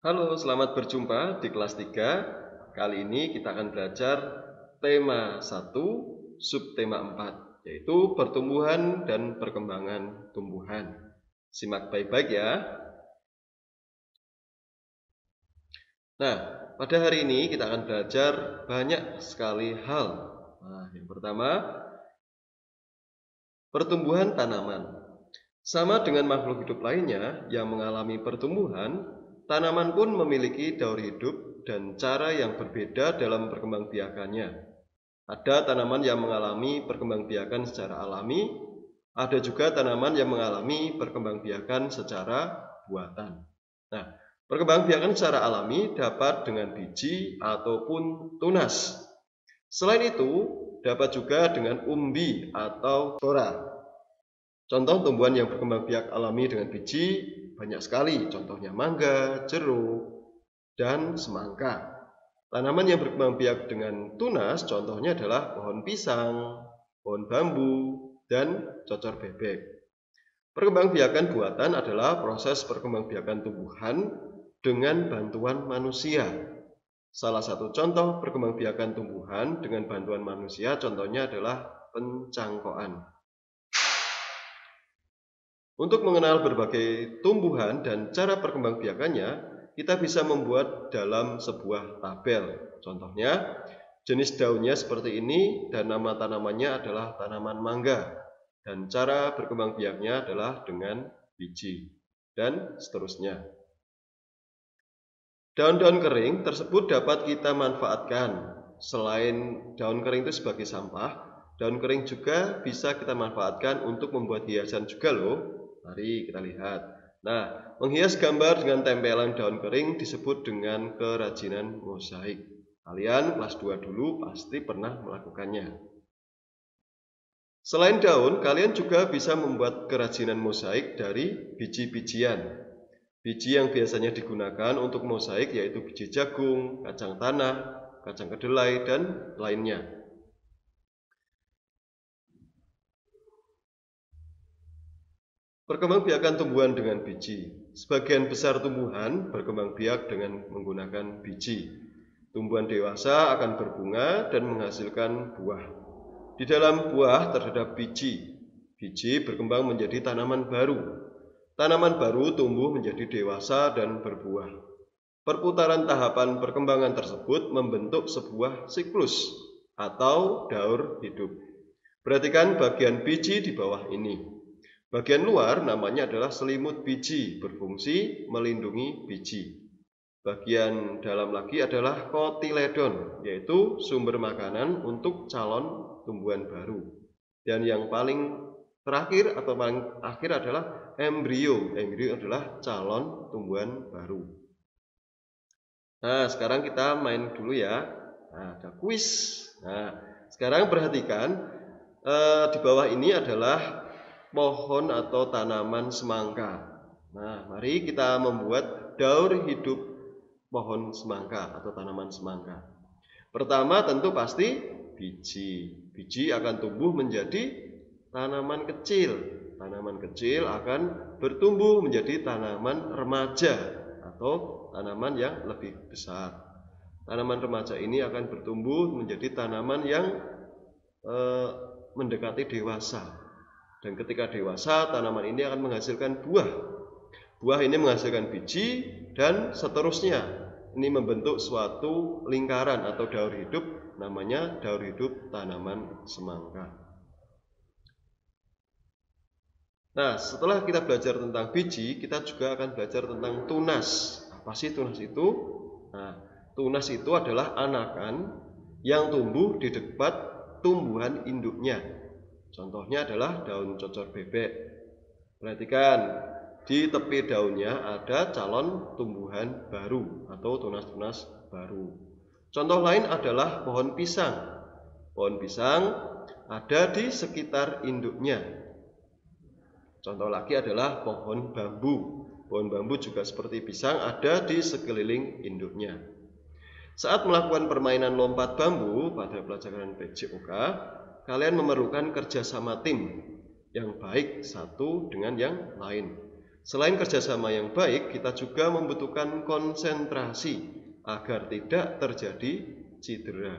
Halo, selamat berjumpa di kelas 3. Kali ini kita akan belajar tema 1, subtema 4, yaitu pertumbuhan dan perkembangan tumbuhan. Simak baik-baik ya. Nah, pada hari ini kita akan belajar banyak sekali hal. Yang pertama, pertumbuhan tanaman. Sama dengan makhluk hidup lainnya yang mengalami pertumbuhan, tanaman pun memiliki daur hidup dan cara yang berbeda dalam perkembangbiakannya. Ada tanaman yang mengalami perkembangbiakan secara alami, ada juga tanaman yang mengalami perkembangbiakan secara buatan. Nah, perkembangbiakan secara alami dapat dengan biji ataupun tunas. Selain itu, dapat juga dengan umbi atau spora. Contoh tumbuhan yang berkembang biak alami dengan biji banyak sekali, contohnya mangga, jeruk, dan semangka. Tanaman yang berkembang biak dengan tunas contohnya adalah pohon pisang, pohon bambu, dan cocor bebek. Perkembangbiakan buatan adalah proses perkembangbiakan tumbuhan dengan bantuan manusia. Salah satu contoh perkembangbiakan tumbuhan dengan bantuan manusia contohnya adalah pencangkokan. Untuk mengenal berbagai tumbuhan dan cara perkembangbiakannya, kita bisa membuat dalam sebuah tabel. Contohnya, jenis daunnya seperti ini dan nama tanamannya adalah tanaman mangga. Dan cara berkembangbiaknya adalah dengan biji, dan seterusnya. Daun-daun kering tersebut dapat kita manfaatkan. Selain daun kering itu sebagai sampah, daun kering juga bisa kita manfaatkan untuk membuat hiasan juga loh. Mari kita lihat. Nah, menghias gambar dengan tempelan daun kering disebut dengan kerajinan mosaik. Kalian kelas 2 dulu pasti pernah melakukannya. Selain daun, kalian juga bisa membuat kerajinan mosaik dari biji-bijian. Biji yang biasanya digunakan untuk mosaik yaitu biji jagung, kacang tanah, kacang kedelai, dan lainnya. Perkembangbiakan tumbuhan dengan biji. Sebagian besar tumbuhan berkembang biak dengan menggunakan biji. Tumbuhan dewasa akan berbunga dan menghasilkan buah. Di dalam buah terdapat biji. Biji berkembang menjadi tanaman baru. Tanaman baru tumbuh menjadi dewasa dan berbuah. Perputaran tahapan perkembangan tersebut membentuk sebuah siklus atau daur hidup. Perhatikan bagian biji di bawah ini. Bagian luar namanya adalah selimut biji, berfungsi melindungi biji. Bagian dalam lagi adalah kotiledon, yaitu sumber makanan untuk calon tumbuhan baru. Dan yang paling terakhir atau paling akhir adalah embrio. Embrio adalah calon tumbuhan baru. Nah, sekarang kita main dulu ya. Nah, ada kuis. Nah, sekarang perhatikan di bawah ini adalah pohon atau tanaman semangka. Nah, mari kita membuat daur hidup pohon semangka atau tanaman semangka. Pertama tentu pasti biji. Biji akan tumbuh menjadi tanaman kecil. Tanaman kecil akan bertumbuh menjadi tanaman remaja atau tanaman yang lebih besar. Tanaman remaja ini akan bertumbuh menjadi tanaman yang mendekati dewasa. Dan ketika dewasa, tanaman ini akan menghasilkan buah. Buah ini menghasilkan biji dan seterusnya. Ini membentuk suatu lingkaran atau daur hidup, namanya daur hidup tanaman semangka. Nah, setelah kita belajar tentang biji, kita juga akan belajar tentang tunas. Apa sih tunas itu? Nah, tunas itu adalah anakan yang tumbuh di dekat tumbuhan induknya. Contohnya adalah daun cocor bebek. Perhatikan, di tepi daunnya ada calon tumbuhan baru atau tunas-tunas baru. Contoh lain adalah pohon pisang. Pohon pisang ada di sekitar induknya. Contoh lagi adalah pohon bambu. Pohon bambu juga seperti pisang ada di sekeliling induknya. Saat melakukan permainan lompat bambu pada pelajaran PJOK, kalian memerlukan kerjasama tim yang baik satu dengan yang lain. Selain kerjasama yang baik, kita juga membutuhkan konsentrasi agar tidak terjadi cedera.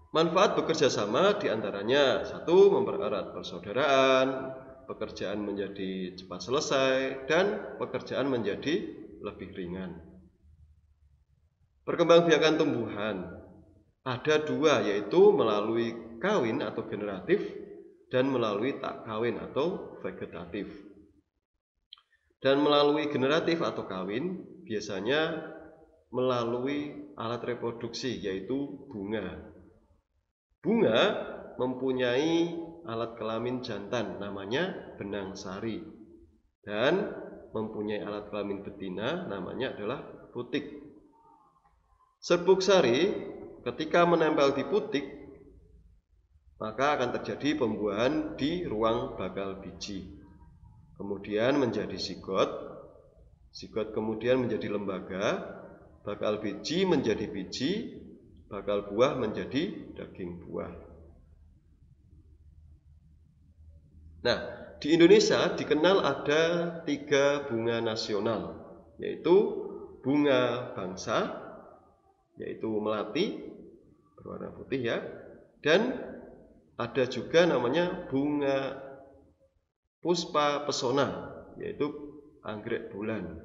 Manfaat bekerja sama diantaranya: 1. Mempererat persaudaraan, pekerjaan menjadi cepat selesai, dan pekerjaan menjadi lebih ringan. Perkembangbiakan tumbuhan ada 2, yaitu melalui kawin atau generatif dan melalui tak kawin atau vegetatif. Dan melalui generatif atau kawin biasanya melalui alat reproduksi, yaitu bunga. Bunga mempunyai alat kelamin jantan namanya benang sari, dan mempunyai alat kelamin betina namanya adalah putik. Serbuk sari ketika menempel di putik, maka akan terjadi pembuahan di ruang bakal biji. Kemudian menjadi zigot, zigot kemudian menjadi lembaga, bakal biji menjadi biji, bakal buah menjadi daging buah. Nah, di Indonesia dikenal ada 3 bunga nasional, yaitu bunga bangsa, yaitu melati berwarna putih ya, dan ada juga namanya bunga puspa pesona, yaitu anggrek bulan,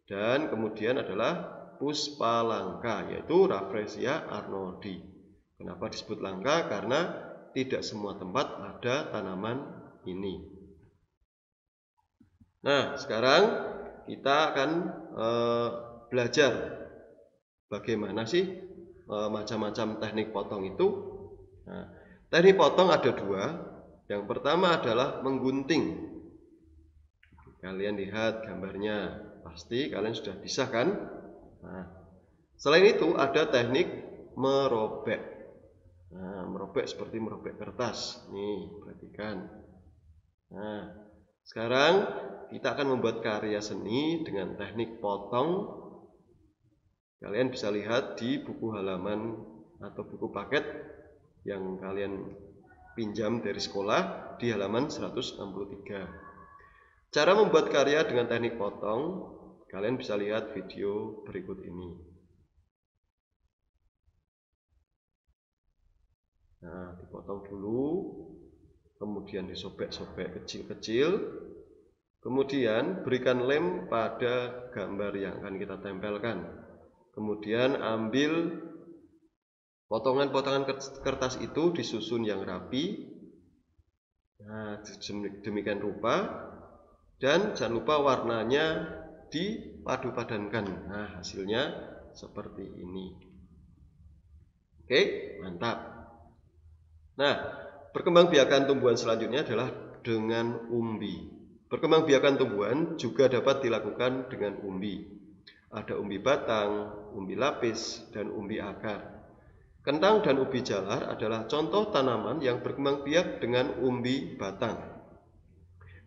dan kemudian adalah puspa langka, yaitu Rafflesia arnoldii. Kenapa disebut langka? Karena tidak semua tempat ada tanaman ini. Nah, sekarang kita akan belajar bagaimana sih macam-macam teknik potong itu. Nah, teknik potong ada 2. Yang pertama adalah menggunting. Kalian lihat gambarnya, pasti kalian sudah bisa kan? Nah, selain itu ada teknik merobek. Nah, merobek seperti merobek kertas. Nih, perhatikan. Nah, sekarang kita akan membuat karya seni dengan teknik potong. Kalian bisa lihat di buku halaman atau buku paket yang kalian pinjam dari sekolah di halaman 163. Cara membuat karya dengan teknik potong, kalian bisa lihat video berikut ini. Nah, dipotong dulu, kemudian disobek-sobek kecil-kecil, kemudian berikan lem pada gambar yang akan kita tempelkan. Kemudian ambil potongan-potongan kertas itu disusun yang rapi. Nah, demikian rupa, dan jangan lupa warnanya dipadu-padankan. Nah, hasilnya seperti ini. Oke, mantap. Nah, perkembangbiakan tumbuhan selanjutnya adalah dengan umbi. Perkembangbiakan tumbuhan juga dapat dilakukan dengan umbi. Ada umbi batang, umbi lapis, dan umbi akar. Kentang dan ubi jalar adalah contoh tanaman yang berkembang biak dengan umbi batang.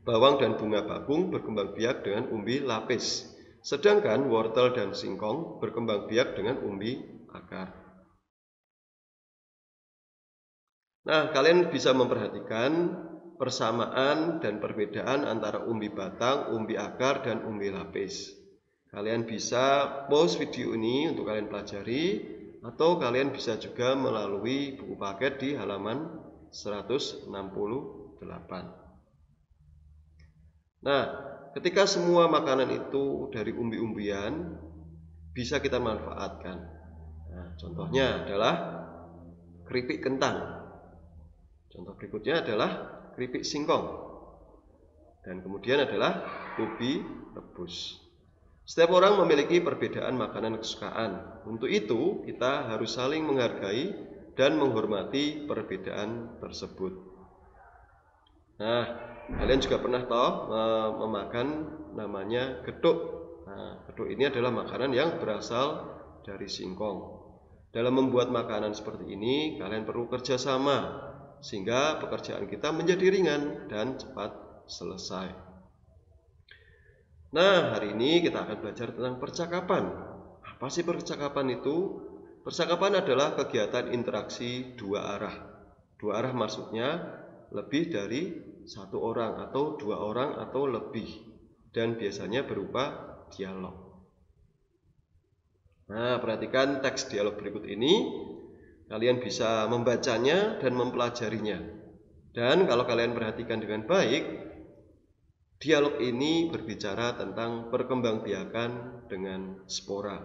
Bawang dan bunga bakung berkembang biak dengan umbi lapis. Sedangkan wortel dan singkong berkembang biak dengan umbi akar. Nah, kalian bisa memperhatikan persamaan dan perbedaan antara umbi batang, umbi akar, dan umbi lapis. Kalian bisa pause video ini untuk kalian pelajari, atau kalian bisa juga melalui buku paket di halaman 168. Nah, ketika semua makanan itu dari umbi-umbian bisa kita manfaatkan. Nah, contohnya adalah keripik kentang. Contoh berikutnya adalah keripik singkong. Dan kemudian adalah ubi rebus. Setiap orang memiliki perbedaan makanan kesukaan. Untuk itu, kita harus saling menghargai dan menghormati perbedaan tersebut. Nah, kalian juga pernah tahu memakan namanya geduk. Nah, geduk ini adalah makanan yang berasal dari singkong. Dalam membuat makanan seperti ini, kalian perlu kerjasama sehingga pekerjaan kita menjadi ringan dan cepat selesai. Nah, hari ini kita akan belajar tentang percakapan. Apa sih percakapan itu? Percakapan adalah kegiatan interaksi 2 arah. 2 arah maksudnya lebih dari satu orang atau dua orang atau lebih, dan biasanya berupa dialog. Nah, perhatikan teks dialog berikut ini. Kalian bisa membacanya dan mempelajarinya. Dan kalau kalian perhatikan dengan baik, dialog ini berbicara tentang perkembangbiakan dengan spora.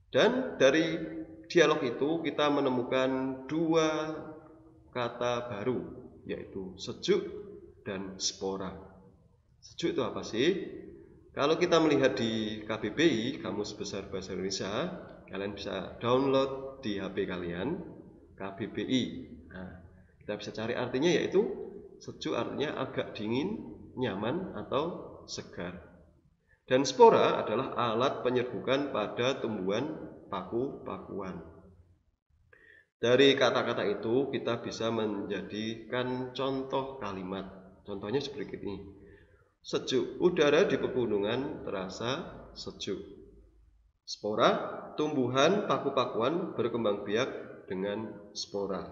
Dan dari dialog itu kita menemukan dua kata baru, yaitu sejuk dan spora. Sejuk itu apa sih? Kalau kita melihat di KBBI, Kamus Besar Bahasa Indonesia, kalian bisa download di HP kalian, KBBI. Nah, kita bisa cari artinya, yaitu sejuk artinya agak dingin, nyaman, atau segar. Dan spora adalah alat penyerbukan pada tumbuhan paku-pakuan. Dari kata-kata itu kita bisa menjadikan contoh kalimat. Contohnya seperti ini. Sejuk, udara di pegunungan terasa sejuk. Spora, tumbuhan paku-pakuan berkembang biak dengan spora.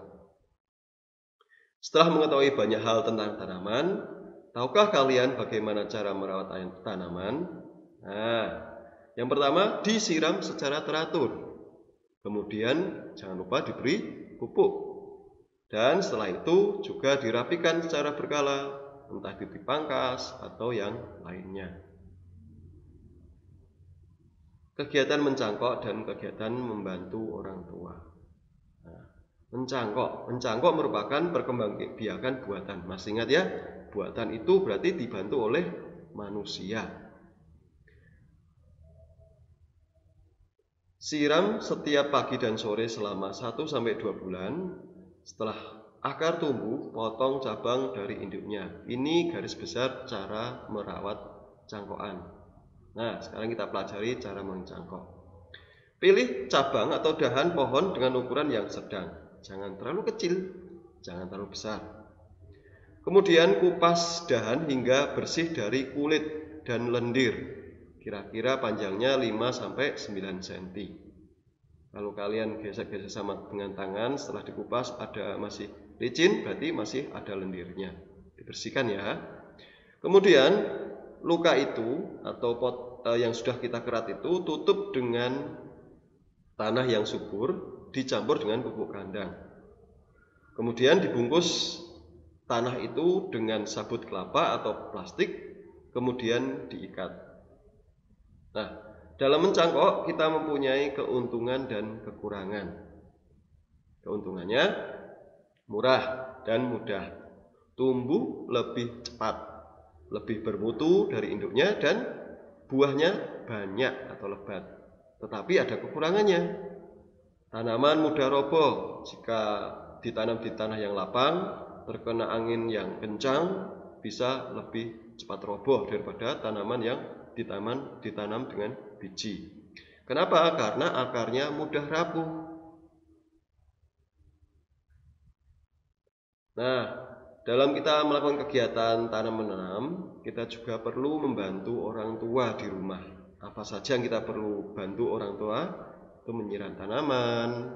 Setelah mengetahui banyak hal tentang tanaman, tahukah kalian bagaimana cara merawat tanaman? Nah, yang pertama, disiram secara teratur. Kemudian jangan lupa diberi pupuk. Dan setelah itu juga dirapikan secara berkala, entah dipangkas atau yang lainnya. Kegiatan mencangkok dan kegiatan membantu orang tua. Nah, mencangkok merupakan perkembangbiakan buatan. Masih ingat ya, buatan itu berarti dibantu oleh manusia. Siram setiap pagi dan sore selama 1-2 bulan. Setelah akar tumbuh, potong cabang dari induknya. Ini garis besar cara merawat cangkokan. Nah, sekarang kita pelajari cara mencangkok. Pilih cabang atau dahan pohon dengan ukuran yang sedang. Jangan terlalu kecil, jangan terlalu besar. Kemudian kupas dahan hingga bersih dari kulit dan lendir. Kira-kira panjangnya 5-9 cm. Kalau kalian gesek-gesek sama dengan tangan, setelah dikupas ada masih licin, berarti masih ada lendirnya. Dibersihkan ya. Kemudian luka itu atau yang sudah kita kerat itu tutup dengan tanah yang subur dicampur dengan pupuk kandang. Kemudian dibungkus tanah itu dengan sabut kelapa atau plastik, kemudian diikat. Nah, dalam mencangkok kita mempunyai keuntungan dan kekurangan. Keuntungannya murah dan mudah, tumbuh lebih cepat, lebih bermutu dari induknya, dan buahnya banyak atau lebat. Tetapi ada kekurangannya. Tanaman mudah roboh jika ditanam di tanah yang lapang, terkena angin yang kencang, bisa lebih cepat roboh daripada tanaman yang ditanam dengan biji. Kenapa? Karena akarnya mudah rapuh. Nah, dalam kita melakukan kegiatan tanam-menanam, kita juga perlu membantu orang tua di rumah. Apa saja yang kita perlu bantu orang tua? Itu menyiram tanaman,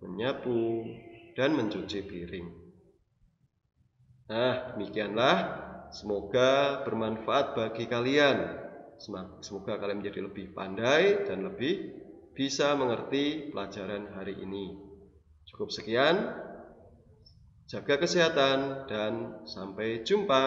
menyapu, dan mencuci piring. Nah, demikianlah. Semoga bermanfaat bagi kalian. Semoga kalian menjadi lebih pandai dan lebih bisa mengerti pelajaran hari ini. Cukup sekian. Jaga kesehatan dan sampai jumpa.